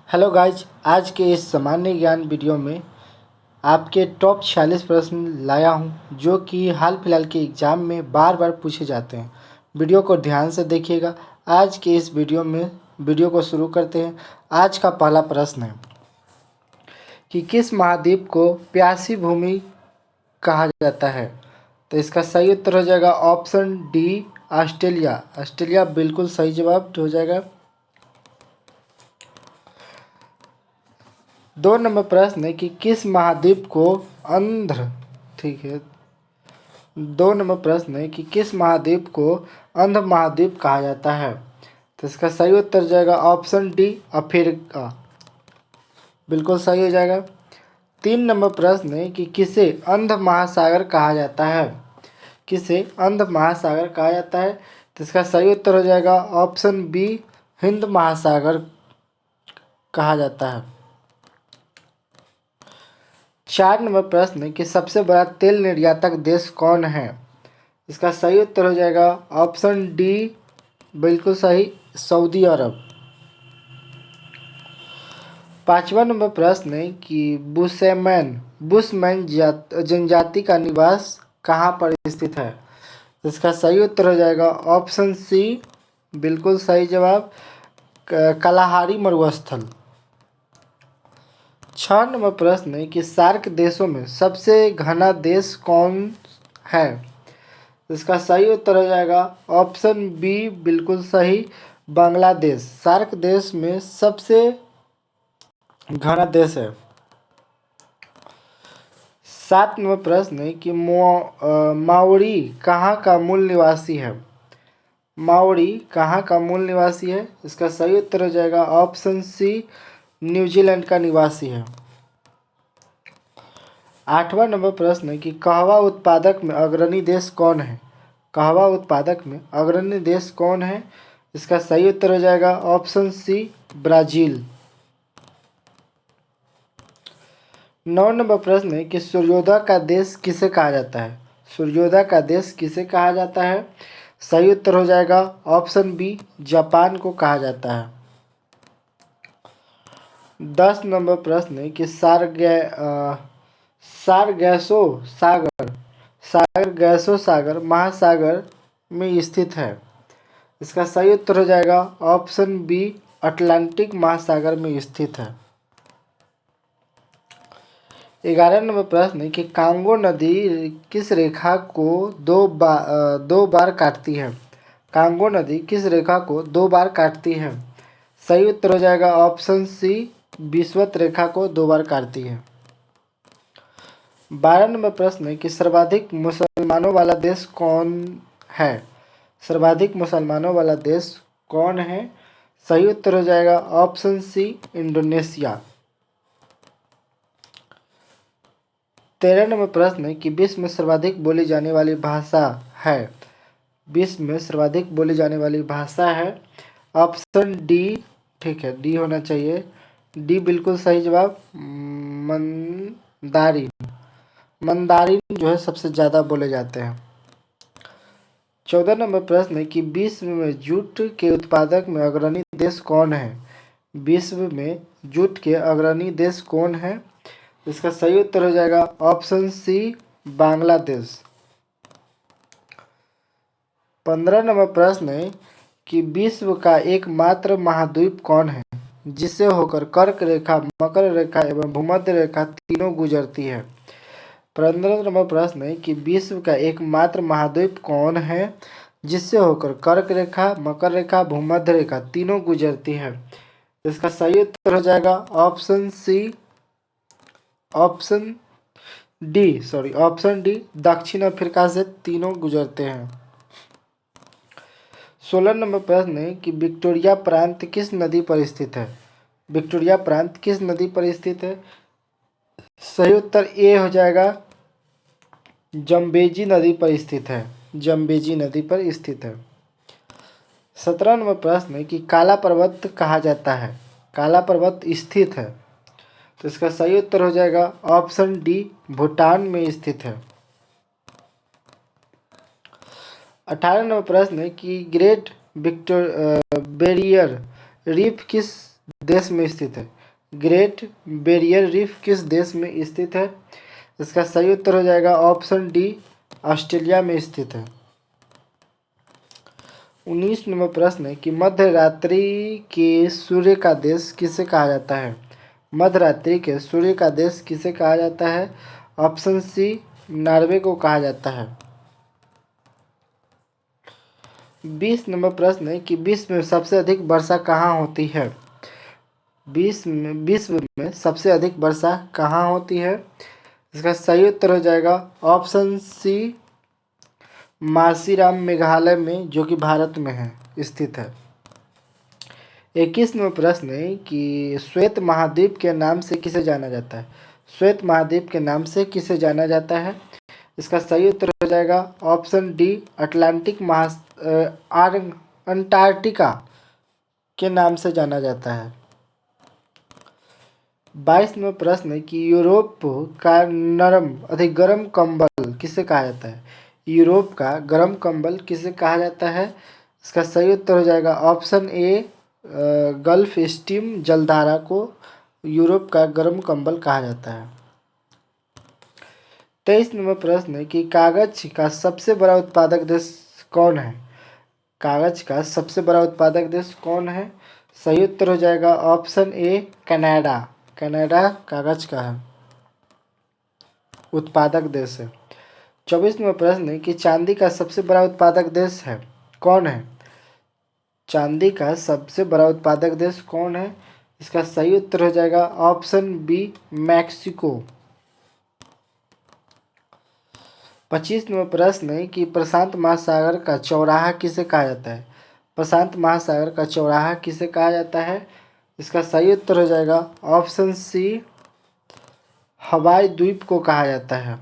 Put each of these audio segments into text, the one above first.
Hello guys, आज के इस सामान्य ज्ञान वीडियो में आपके टॉप 46 प्रश्न लाया हूं जो कि हाल फिलहाल के एग्ज़ाम में बार बार पूछे जाते हैं। वीडियो को ध्यान से देखिएगा। आज के इस वीडियो को शुरू करते हैं। आज का पहला प्रश्न है कि किस महाद्वीप को प्यासी भूमि कहा जाता है। तो इसका सही उत्तर हो जाएगा ऑप्शन डी, ऑस्ट्रेलिया। ऑस्ट्रेलिया बिल्कुल सही जवाब हो जाएगा। 2 नंबर प्रश्न है कि किस महाद्वीप को अंध्र ठीक है 2 नंबर प्रश्न है कि किस महाद्वीप को अंध महाद्वीप कहा जाता है। तो इसका सही उत्तर जाएगा ऑप्शन डी, अफ्रीका। बिल्कुल सही हो जाएगा। 3 नंबर प्रश्न है कि किसे अंध महासागर कहा जाता है। किसे अंध महासागर कहा जाता है। तो इसका सही उत्तर हो जाएगा ऑप्शन बी, हिंद महासागर कहा जाता है। 4 नंबर प्रश्न है कि सबसे बड़ा तेल निर्यातक देश कौन है। इसका सही उत्तर हो जाएगा ऑप्शन डी, बिल्कुल सही, सऊदी अरब। 5वां नंबर प्रश्न है कि बुशमैन जनजाति का निवास कहाँ पर स्थित है। इसका सही उत्तर हो जाएगा ऑप्शन सी, बिल्कुल सही जवाब, कलाहारी मरुस्थल। 6 नंबर प्रश्न है कि सार्क देशों में सबसे घना देश कौन है। इसका सही उत्तर हो जाएगा ऑप्शन बी, बिल्कुल सही, बांग्लादेश सार्क देश में सबसे घना देश है। 7 नंबर प्रश्न है कि माओरी कहाँ का मूल निवासी है। माओरी कहाँ का मूल निवासी है। इसका सही उत्तर हो जाएगा ऑप्शन सी, न्यूजीलैंड का निवासी है। 8वां नंबर प्रश्न है कि कहवा उत्पादक में अग्रणी देश कौन है। कहवा उत्पादक में अग्रणी देश कौन है। इसका सही उत्तर हो जाएगा ऑप्शन सी, ब्राज़ील। 9 नंबर प्रश्न है कि सूर्योदय का देश किसे कहा जाता है। सूर्योदय का देश किसे कहा जाता है। सही उत्तर हो जाएगा ऑप्शन बी, जापान को कहा जाता है। 10 नंबर प्रश्न है कि सारगैसो सागर महासागर में स्थित है। इसका सही उत्तर हो जाएगा ऑप्शन बी, अटलांटिक महासागर में स्थित है। 11 नंबर प्रश्न है कि कांगो नदी किस रेखा को दो बार काटती है। कांगो नदी किस रेखा को 2 बार काटती है। सही उत्तर हो जाएगा ऑप्शन सी, विषुवत रेखा को 2 बार काटती है। 12 नंबर प्रश्न है कि सर्वाधिक मुसलमानों वाला देश कौन है। सर्वाधिक मुसलमानों वाला देश कौन है। सही उत्तर हो जाएगा ऑप्शन सी, इंडोनेशिया। 13 नंबर प्रश्न है कि विश्व में सर्वाधिक बोली जाने वाली भाषा है। विश्व में सर्वाधिक बोली जाने वाली भाषा है ऑप्शन डी, ठीक है, डी होना चाहिए, डी बिल्कुल सही जवाब, मंदारिन। मंदारिन जो है सबसे ज़्यादा बोले जाते हैं। 14 नंबर प्रश्न है कि विश्व में जूट के उत्पादक में अग्रणी देश कौन है। विश्व में जूट के अग्रणी देश कौन है। इसका सही उत्तर हो जाएगा ऑप्शन सी, बांग्लादेश। 15 नंबर प्रश्न है कि विश्व का एकमात्र महाद्वीप कौन है जिससे होकर कर्क रेखा, मकर रेखा एवं भूमध्य रेखा तीनों गुजरती है। 15 नंबर प्रश्न है कि विश्व का एकमात्र महाद्वीप कौन है जिससे होकर कर्क रेखा, मकर रेखा, भूमध्य रेखा तीनों गुजरती है। इसका सही उत्तर हो जाएगा ऑप्शन सी, ऑप्शन डी, दक्षिण अफ्रीका से तीनों गुजरते हैं। 16 नंबर प्रश्न है कि विक्टोरिया प्रांत किस नदी पर स्थित है। विक्टोरिया प्रांत किस नदी पर स्थित है। सही उत्तर ए हो जाएगा, जम्बेजी नदी पर स्थित है। जम्बेजी नदी पर स्थित है। 17 नंबर प्रश्न है कि काला पर्वत कहा जाता है। काला पर्वत स्थित है। तो इसका सही उत्तर हो जाएगा ऑप्शन डी, भूटान में स्थित है। 18 नंबर प्रश्न है कि ग्रेट बैरियर रीफ किस देश में स्थित है? ग्रेट बैरियर रीफ किस देश में स्थित है? इसका सही उत्तर हो जाएगा ऑप्शन डी, ऑस्ट्रेलिया में स्थित है। 19 नंबर प्रश्न है कि मध्य रात्रि के सूर्य का देश किसे कहा जाता है? मध्य रात्रि के सूर्य का देश किसे कहा जाता है? ऑप्शन सी, नॉर्वे को कहा जाता है। 20 नंबर प्रश्न है कि विश्व में सबसे अधिक वर्षा कहाँ होती है? विश्व में सबसे अधिक वर्षा कहाँ होती है? इसका सही उत्तर हो जाएगा ऑप्शन सी, मार्सीराम मेघालय में, जो कि भारत में है, स्थित है। 21वां प्रश्न है कि श्वेत महाद्वीप के नाम से किसे जाना जाता है? श्वेत महाद्वीप के नाम से किसे जाना जाता है? इसका सही उत्तर हो जाएगा ऑप्शन डी, अटलांटिक अंटार्कटिका के नाम से जाना जाता है। 22वां प्रश्न है कि यूरोप का नरम अधिक गर्म कंबल किसे कहा जाता है? यूरोप का गर्म कंबल किसे कहा जाता है? इसका सही उत्तर हो जाएगा ऑप्शन ए, गल्फ स्ट्रीम जलधारा को यूरोप का गर्म कंबल कहा जाता है। 23 नंबर प्रश्न है कि कागज का सबसे बड़ा उत्पादक देश कौन है? कागज का सबसे बड़ा उत्पादक देश कौन है? सही उत्तर हो जाएगा ऑप्शन ए, कनाडा। कनाडा कागज का है उत्पादक देश है। 24 नंबर प्रश्न है कि चांदी का सबसे बड़ा उत्पादक देश है कौन है? चांदी का सबसे बड़ा उत्पादक देश कौन है? इसका सही उत्तर हो जाएगा ऑप्शन बी, मैक्सिको। 25 नंबर प्रश्न है कि प्रशांत महासागर का चौराहा किसे कहा जाता है? प्रशांत महासागर का चौराहा किसे कहा जाता है? इसका सही उत्तर हो जाएगा ऑप्शन सी, हवाई द्वीप को कहा जाता है।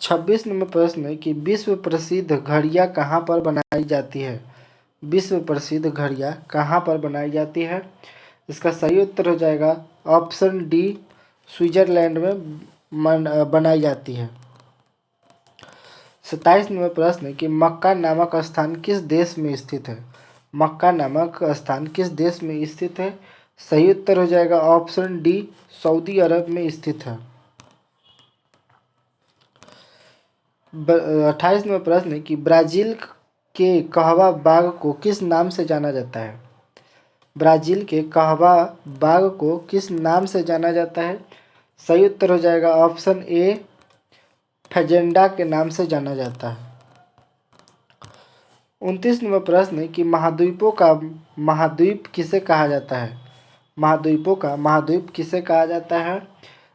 26 नंबर प्रश्न है कि विश्व प्रसिद्ध घड़ियाँ कहाँ पर बनाई जाती है? विश्व प्रसिद्ध घड़ियाँ कहाँ पर बनाई जाती है? इसका सही उत्तर हो जाएगा ऑप्शन डी, स्विट्जरलैंड में बनाई जाती है। 27 नंबर प्रश्न है कि मक्का नामक स्थान किस देश में स्थित है? मक्का नामक स्थान किस देश में स्थित है? सही उत्तर हो जाएगा ऑप्शन डी, सऊदी अरब में स्थित है। 28 नंबर प्रश्न है कि ब्राज़ील के कहवा बाघ को किस नाम से जाना जाता है? ब्राज़ील के कहवा बाघ को किस नाम से जाना जाता है? सही उत्तर हो जाएगा ऑप्शन ए, फैजेंडा के नाम से जाना जाता है। 29 नंबर प्रश्न है कि महाद्वीपों का महाद्वीप किसे कहा जाता है? महाद्वीपों का महाद्वीप किसे कहा जाता है?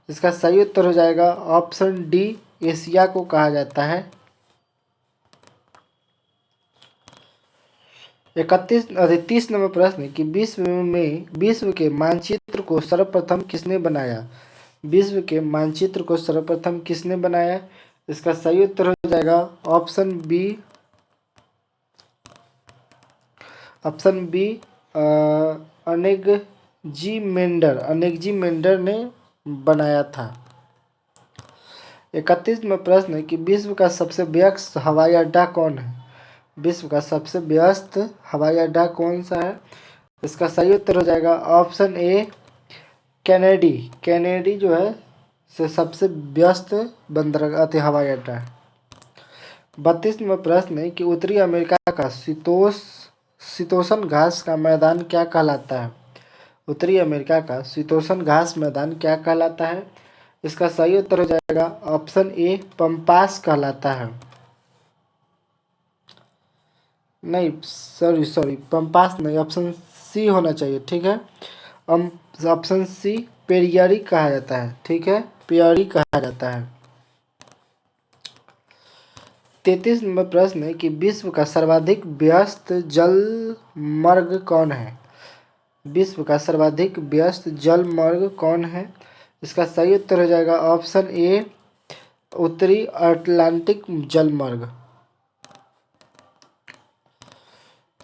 इसका सही उत्तर हो जाएगा ऑप्शन डी, एशिया को कहा जाता है। 30 नंबर प्रश्न है कि विश्व के मानचित्र को सर्वप्रथम किसने बनाया? विश्व के मानचित्र को सर्वप्रथम किसने बनाया? इसका सही उत्तर हो जाएगा ऑप्शन बी, अनेगजी मेंडर ने बनाया था। 31 में प्रश्न है कि विश्व का सबसे व्यस्त हवाई अड्डा कौन है? विश्व का सबसे व्यस्त हवाई अड्डा कौन सा है? इसका सही उत्तर हो जाएगा ऑप्शन ए, कैनेडी जो है से सबसे व्यस्त बंदरगाह हवाई अड्डा है। 32 में प्रश्न है कि उत्तरी अमेरिका का शीतोष्ण घास का मैदान क्या कहलाता है? उत्तरी अमेरिका का शीतोष्ण घास मैदान क्या कहलाता है? इसका सही उत्तर हो जाएगा ऑप्शन ए, पंपास कहलाता है। नहीं, सॉरी, पंपास नहीं, ऑप्शन सी होना चाहिए, ठीक है। ऑप्शन सी, पेरियारी कहा जाता है, ठीक है, पेरियारी कहा जाता है। 33 नंबर प्रश्न है कि विश्व का सर्वाधिक व्यस्त जलमार्ग कौन है? विश्व का सर्वाधिक व्यस्त जलमार्ग कौन है? इसका सही उत्तर हो जाएगा ऑप्शन ए, उत्तरी अटलांटिक जलमार्ग।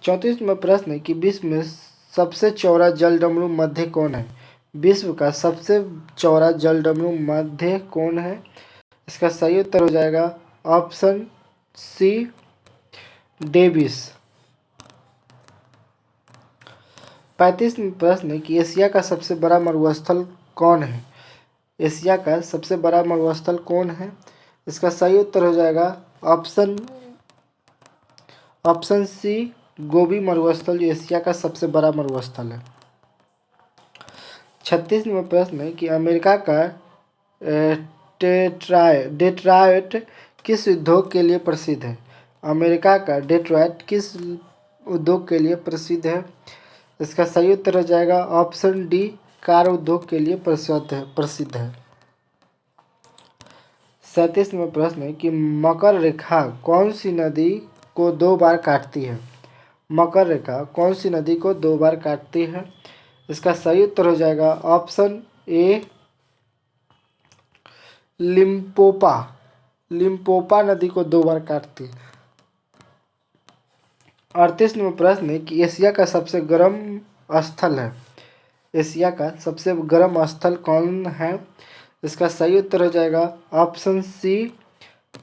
34 नंबर प्रश्न है कि विश्व में सबसे चौड़ा जलडमरू मध्य कौन है? विश्व का सबसे चौड़ा जलडमरू मध्य कौन है? इसका सही उत्तर हो जाएगा ऑप्शन सी, डेविस। 35वां प्रश्न है कि एशिया का सबसे बड़ा मरुस्थल कौन है? एशिया का सबसे बड़ा मरुस्थल कौन है? इसका सही उत्तर हो जाएगा ऑप्शन सी, गोबी मरुस्थल जो एशिया का सबसे बड़ा मरुस्थल है। 36वां प्रश्न है कि अमेरिका का डेट्रॉयट किस उद्योग के लिए प्रसिद्ध है? अमेरिका का डेट्रॉयट किस उद्योग के लिए प्रसिद्ध है? इसका सही उत्तर हो जाएगा ऑप्शन डी, कार उद्योग के लिए प्रसिद्ध है। 37वां प्रश्न है कि मकर रेखा कौन सी नदी को 2 बार काटती है? मकर रेखा कौन सी नदी को 2 बार काटती है? इसका सही उत्तर हो जाएगा ऑप्शन ए, लिम्पोपा नदी को 2 बार काटती है। 38वां प्रश्न है कि एशिया का सबसे गर्म स्थल है। एशिया का सबसे गर्म स्थल कौन है? इसका सही उत्तर हो जाएगा ऑप्शन सी,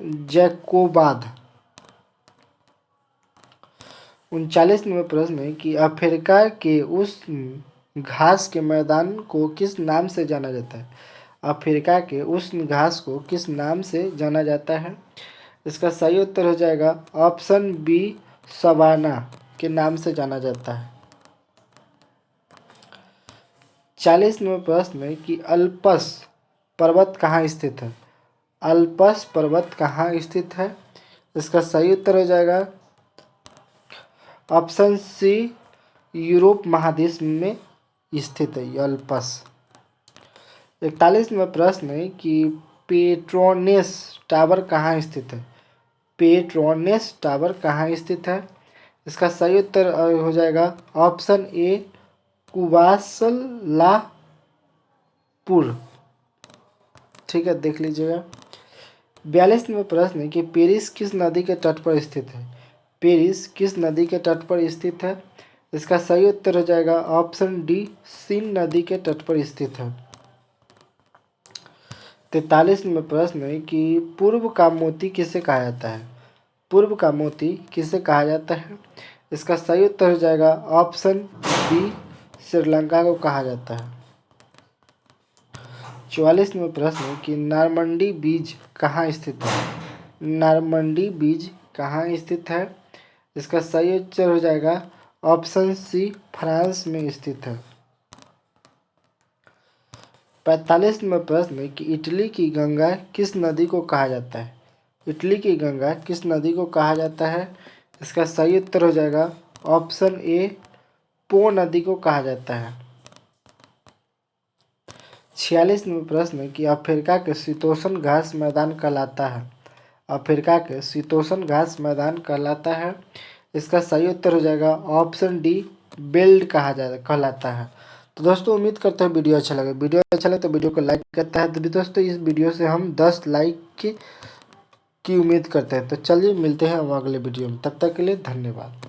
जैकोबाद। 39वां प्रश्न है कि अफ्रीका के उस घास के मैदान को किस नाम से जाना जाता है? अफ्रीका के उस घास को किस नाम से जाना जाता है? इसका सही उत्तर हो जाएगा ऑप्शन बी, सवाना के नाम से जाना जाता है। 40वां प्रश्न है कि अल्पस पर्वत कहाँ स्थित है? अल्पस पर्वत कहाँ स्थित है? इसका सही उत्तर हो जाएगा ऑप्शन सी, यूरोप महादेश में स्थित है अल्पस। 41वां प्रश्न है कि पेट्रोनेस टावर कहाँ स्थित है? पेट्रोनेस टावर कहाँ स्थित है? इसका सही उत्तर हो जाएगा ऑप्शन ए, कुवासलापुर। ठीक है, देख लीजिएगा। 42वां प्रश्न है कि पेरिस किस नदी के तट पर स्थित है? पेरिस किस नदी के तट पर स्थित है? इसका सही उत्तर हो जाएगा ऑप्शन डी, सीन नदी के तट पर स्थित है। 43वां प्रश्न है कि पूर्व का मोती किसे कहा जाता है? पूर्व का मोती किसे कहा जाता है? इसका सही उत्तर हो जाएगा ऑप्शन बी, श्रीलंका को कहा जाता है। 44वां प्रश्न है कि नॉर्मंडी बीच कहाँ स्थित है? नॉर्मंडी बीच कहाँ स्थित है? इसका सही उत्तर हो जाएगा ऑप्शन सी, फ्रांस में स्थित है। 45वां प्रश्न है कि इटली की गंगा किस नदी को कहा जाता है? इटली की गंगा किस नदी को कहा जाता है? इसका सही उत्तर हो जाएगा ऑप्शन ए, पो नदी को कहा जाता है। 46वां प्रश्न है कि अफ्रीका के शीतोष्ण घास मैदान कहलाता है। अफ्रीका के शीतोष्ण घास मैदान कहलाता है। इसका सही उत्तर हो जाएगा ऑप्शन डी, बेल्ट कहलाता है। तो दोस्तों उम्मीद करते हैं वीडियो अच्छा लगे। वीडियो अच्छा लगे तो वीडियो को लाइक करता है। तो दोस्तों इस वीडियो से हम 10 लाइक की उम्मीद करते हैं। तो चलिए मिलते हैं अब अगले वीडियो में, तब तक के लिए धन्यवाद।